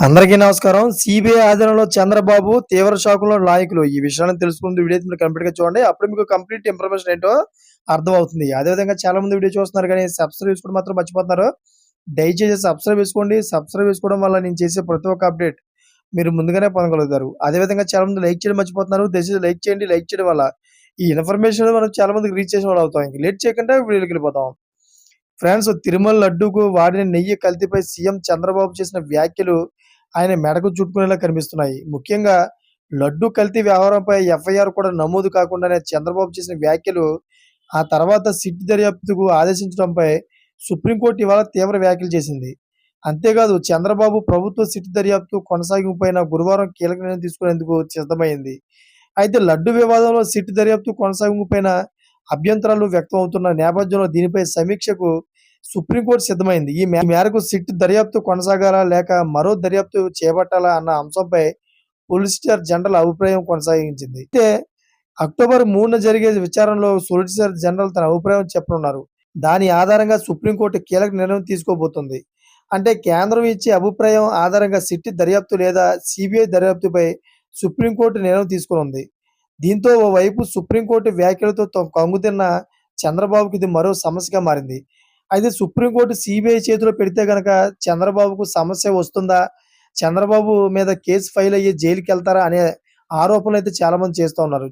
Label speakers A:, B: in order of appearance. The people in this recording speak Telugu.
A: అందరికీ నమస్కారం. సీబీఐ ఆధీనంలో చంద్రబాబు, తీవ్ర షాకులో నాయకులు. ఈ విషయాలను తెలుసుకుంటూ వీడియో అయితే మీరు కంప్లీట్‌గా చూడండి. అప్పుడు మీకు కంప్లీట్ ఇన్ఫర్మేషన్ ఏంటో అర్థమవుతుంది. అదేవిధంగా చాలా మంది వీడియో చూస్తున్నారు కానీ సబ్స్క్రైబ్ చేసుకోవడం మాత్రం మర్చిపోతున్నారు. దయచేసి సబ్స్క్రైబ్ చేసుకోండి. సబ్స్క్రైబ్ చేసుకోవడం వల్ల నేను చేసే ప్రతి ఒక్క అప్డేట్ మీరు ముందుగానే పొందగలుగుతారు. అదేవిధంగా చాలా మంది లైక్ చేయడం మర్చిపోతున్నారు. దయచేసి లైక్ చేయండి. లైక్ చేయడం వల్ల ఈ ఇన్ఫర్మేషన్ మనం చాలా మందికి రీచ్ చేసిన వాళ్ళు అవుతాం. ఇంక లేట్ చేయకుండా వీడియోలోకి వెళ్ళిపోతాం. ఫ్రెండ్స్, తిరుమల లడ్డూకు వాడిన నెయ్యి కల్తీపై సీఎం చంద్రబాబు చేసిన వ్యాఖ్యలు ఆయన మెడకు చుట్టుకునేలా కనిపిస్తున్నాయి. ముఖ్యంగా లడ్డూ కల్తీ వ్యవహారంపై ఎఫ్ఐఆర్ కూడా నమోదు కాకుండానే చంద్రబాబు చేసిన వ్యాఖ్యలు, ఆ తర్వాత సిట్ దర్యాప్తుకు ఆదేశించడంపై సుప్రీంకోర్టు ఇవాళ తీవ్ర వ్యాఖ్యలు చేసింది. అంతేకాదు చంద్రబాబు ప్రభుత్వ సిట్ దర్యాప్తు కొనసాగింపుపైన గురువారం కీలక నిర్ణయం తీసుకునేందుకు సిద్ధమైంది. అయితే లడ్డు వివాదంలో సిట్ దర్యాప్తు కొనసాగింపుపైన అభ్యంతరాలు వ్యక్తం అవుతున్న నేపథ్యంలో దీనిపై సమీక్షకు సుప్రీంకోర్టు సిద్ధమైంది. ఈ మేరకు సిట్ దర్యాప్తు కొనసాగాలా లేక మరో దర్యాప్తు చేపట్టాలా అన్న అంశంపై సొలిసిటర్ జనరల్ అభిప్రాయం కొనసాగించింది. అయితే అక్టోబర్ 3న జరిగే విచారణలో సొలిసిటర్ జనరల్ తన అభిప్రాయం చెప్పనున్నారు. దాని ఆధారంగా సుప్రీంకోర్టు కీలక నిర్ణయం తీసుకోబోతుంది. అంటే కేంద్రం ఇచ్చే అభిప్రాయం ఆధారంగా సిట్ దర్యాప్తు లేదా సిబిఐ దర్యాప్తుపై సుప్రీంకోర్టు నిర్ణయం తీసుకోనుంది. దీంతో ఓవైపు సుప్రీంకోర్టు వ్యాఖ్యలతో కంగుతిన్న చంద్రబాబుకి ఇది మరో సమస్యగా మారింది. అయితే సుప్రీంకోర్టు సిబిఐ చేతిలో పెడితే గనక చంద్రబాబుకు సమస్య వస్తుందా? చంద్రబాబు మీద కేసు ఫైల్ అయ్యి జైలుకెళ్తారా అనే ఆరోపణలు అయితే చాలా మంది చేస్తా ఉన్నారు.